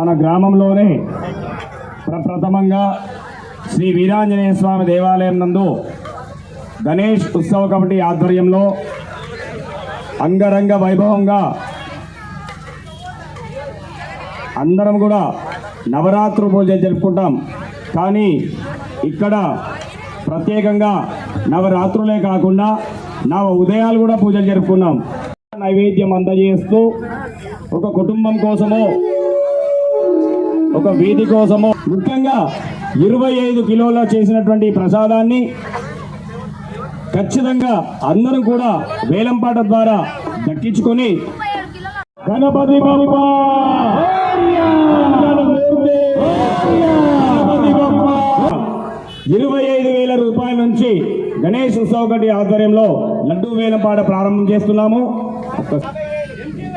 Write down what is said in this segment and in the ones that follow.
మన గ్రామంలోనే ప్రప్రథమంగా శ్రీ వీరాంజనేయ స్వామి దేవాలయం నందు గణేష్ ఉత్సవ కమిటీ ఆధ్వర్యంలో అంగరంగ వైభవంగా అందరం కూడా నవరాత్రి పూజలు జరుపుకుంటాం. కానీ ఇక్కడ ప్రత్యేకంగా నవరాత్రులే కాకుండా నవ ఉదయాలు కూడా పూజలు జరుపుకున్నాం. నైవేద్యం అందజేస్తూ ఒక కుటుంబం కోసమో ఒక వీధి కోసమో ముఖ్యంగా 25 కిలోల చేసినటువంటి ప్రసాదాన్ని ఖచ్చితంగా అందరం కూడా వేలంపాట ద్వారా దక్కించుకొని గణపతి బప్ప 25,000 రూపాయల నుంచి గణేష్ ఉత్సవ కమిటీ ఆధ్వర్యంలో లడ్డూ వేలంపాట ప్రారంభం చేస్తున్నాము.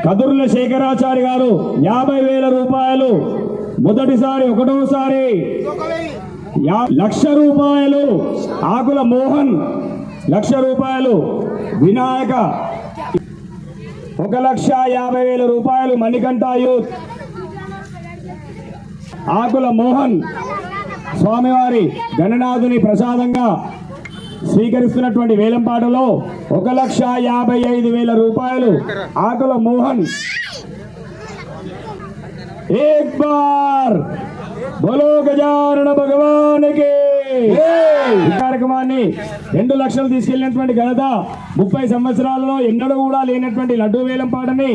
కదుర్ల శేఖరాచారి గారు 50,000 రూపాయలు మొదటిసారి, ఒకటోసారి 1,00,000 రూపాయలు. ఆకుల మోహన్ 1,00,000 రూపాయలు. వినాయక 1,50,000 రూపాయలు. మణికంఠ యూత్ ఆకుల మోహన్ స్వామివారి గణనాథుని ప్రసాదంగా స్వీకరిస్తున్నటువంటి వేలంపాటలో 1,55,000 రూపాయలు. ఆకుల మోహన్. ఏక్ బార్ బోలో గజానన భగవానికి. ఈ కార్యక్రమాన్ని 2 లక్షలు తీసుకెళ్లినటువంటి ఘనత 30 సంవత్సరాలలో ఎన్నడూ కూడా లేనటువంటి లడ్డూ వేలంపాటని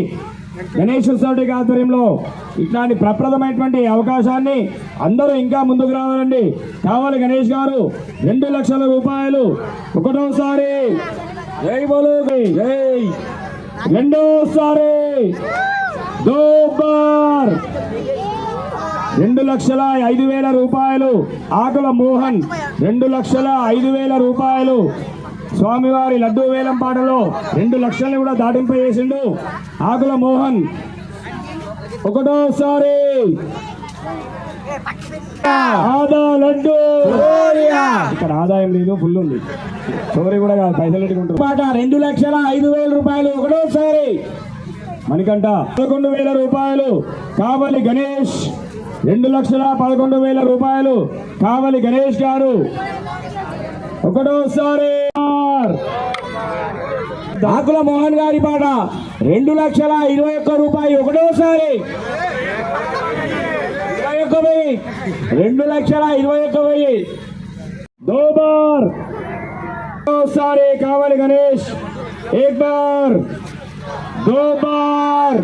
గణేష్ ఉత్సవ ఆధ్వర్యంలో ఇట్లాంటి ప్రప్రదమైనటువంటి అవకాశాన్ని అందరూ ఇంకా ముందుకు రావాలండి. కావాలి గణేష్ గారు 2 లక్షల రూపాయలు ఒకటోసారి. జై బోలో జై. రెండోసారి 2 బార్ 2,05,000 రూపాయలు. ఆకుల మోహన్ 2,05,000 రూపాయలు. స్వామివారి లడ్డూ వేలంపాటలో 2 లక్షల్ని కూడా దాటింప చేసిండు ఆకుల మోహన్. ఒకటోసారి ఆదా లడ్డు. ఇక్కడ ఆదాయం లేదు, ఫుల్ ఉంది. చోరీ కూడా కాదు, పైసలు ఎట్టుకుంటారు. 2,05,000 రూపాయలు ఒకటోసారి. మణికంఠ 11,000 రూపాయలు. కావలి గణేష్ 2,11,000 రూపాయలు. కావలి గణేష్ గారు ఒకటోసారి. ఆకుల మోహన్ గారి పాట 2,21,000 రూపాయలు ఒకటోసారి. 2,21,000. 2 బార్ ఒకటోసారి. కావలి గణేష్. ఏక్ బార్ 2 బార్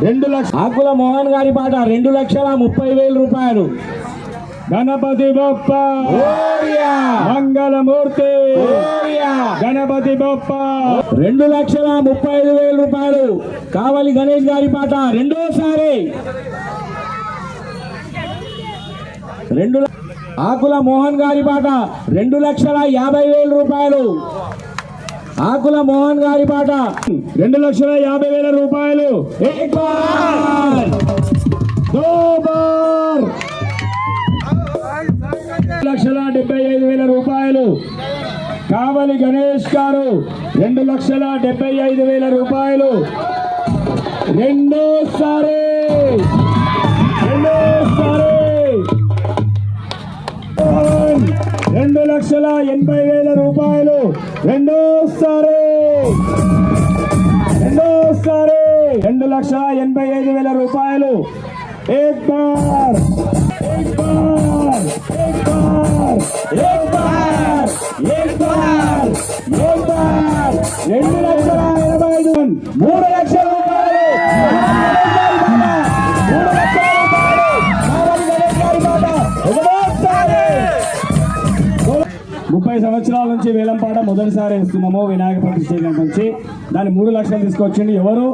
2 లక్షలు. ఆకుల మోహన్ గారి పాట 2,30,000 రూపాయలు. గణపతి బప్ప మంగళమూర్తి. గణపతి బప్ప 2,35,000 రూపాయలు. కావలి గణేష్ గారి పాట రెండోసారి. ఆకుల మోహన్ గారి పాట 2,50,000 రూపాయలు. ఆకుల మోహన్ గారి పాట 2,50,000 రూపాయలు. 2,75,000 రూపాయలు. కావలి గణేష్ గారు 2,75,000 రూపాయలు. రెండోసారి. 2,80,000 రూపాయలు. రెండోసారి. 2,85,000 రూపాయలు. ఏక్ బార్ 2,85,000. 3 లక్షల రూపాయలు. 30 సంవత్సరాల నుంచి వేలంపాట మొదటిసారి ఇస్తున్నాము. వినాయక ప్రతిష్ఠ నుంచి దాన్ని 3 లక్షలు తీసుకొచ్చిండు. ఎవరు?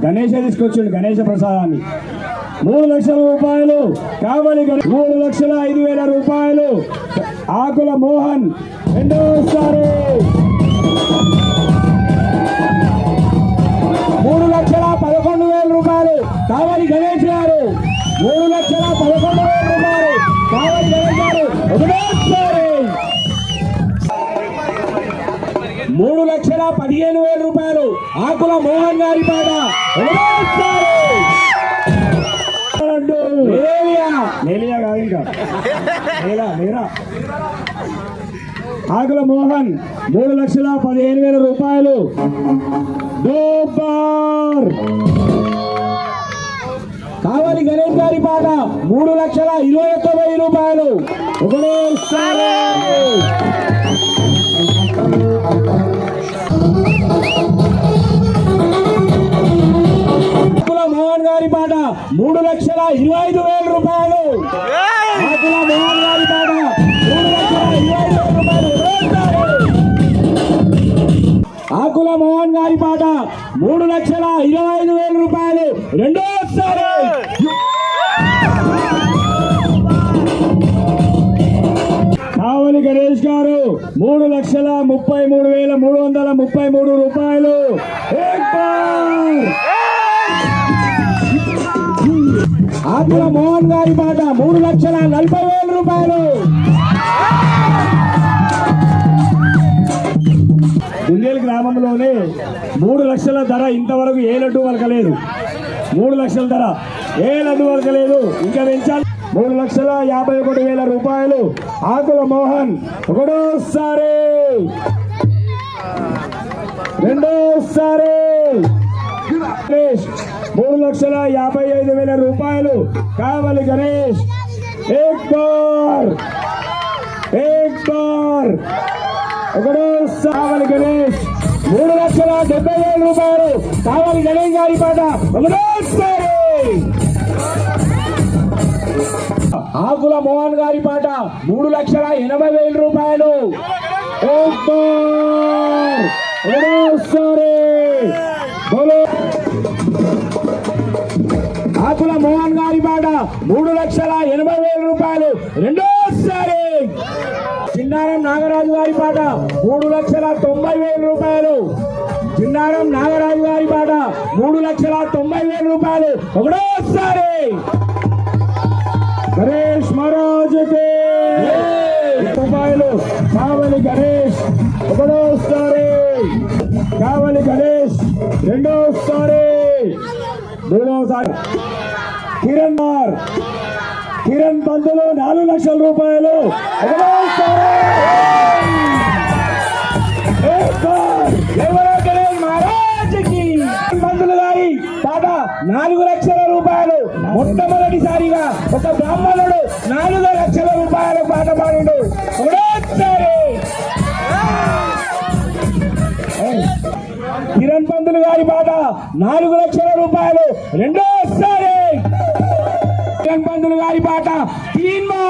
గణేషే తీసుకొచ్చిండు గణేష ప్రసాదాన్ని. 3 లక్షల రూపాయలు. కావలి 3,05,000 రూపాయలు. ఆకుల మోహన్ రెండోసారి. 3,11,000 రూపాయలు. కావలి గణేష్ గారు 3,11,000 రూపాయలు. కావలి గణేష్ గారు ఒకటోసారి. 3,15,000 రూపాయలు. ఆకుల మోహన్ గారి పాట ఒకటోసారి. మేలియా కాదు ఇంకా లేరా ఆకుల మోహన్ 3,15,000 రూపాయలు. సూపర్. కావలి గణేష్ గారి పాట 3,21,000 రూపాయలు. ఒకటోసారి ఆకుల మోహన్ గారి పాట 3,25,000 రూపాయలు. ఆకుల మోహన్ గారి పాట 3,25,000 రూపాయలు. ఆకుల మోహన్ గారి పాట 3,25,000 రూపాయలు. రెండోసారి కావలి గణేష్ గారు 3,33,333 రూపాయలు. ఆకుల మోహన్ గారి పాట 3,40,000 రూపాయలు. గుండేలు గ్రామంలోనే 3 లక్షల ధర ఇంతవరకు ఏ లడ్డు వలకలేదు. 3 లక్షల ధర ఏ లడ్డు వలకలేదు. ఇంకా పెంచాలి. 3,51,000 రూపాయలు. ఆకుల మోహన్ ఒకటోసారి రెండోసారి. 3,55,000 రూపాయలు. కావలి గణేష్ ఏక్ బార్ ఒకటోసారి. కావలి గణేష్ 3,70,000 రూపాయలు. కావలి గణేష్ గారి పాట ఒకటోసారి. ఆకుల మోహన్ గారి పాట 3,80,000 రూపాయలు. ఆకుల మోహన్ గారి పాట 3,80,000 రూపాయలు. రెండోసారి చిన్నారం నాగరాజు గారి పాట 3,90,000 రూపాయలు. చిన్నారం నాగరాజు గారి పాట 3,90,000 రూపాయలు. ఒకటోసారి గణేష్ మహారాజుకి రూపాయలు. కావలి గణేష్ ఒకటోసారి. కావలి గణేష్ రెండోసారి. మూడోసారి కిరణ్ పంతులు 4 లక్షల రూపాయలు. ఒకటోసారి. గణేష్ మహారాజుకి పంతులు గారి పాట 4 లక్షల రూపాయలు. మొట్టమొదటిసారిగా ఒక బ్రాహ్మణుడు 4 లక్షల రూపాయల పాట పాడు. ఒకటోసారి కిరణ్ పంతులు గారి పాట 4 లక్షల రూపాయలు. రెండోసారి కిరణ్ పంతులు గారి పాట 3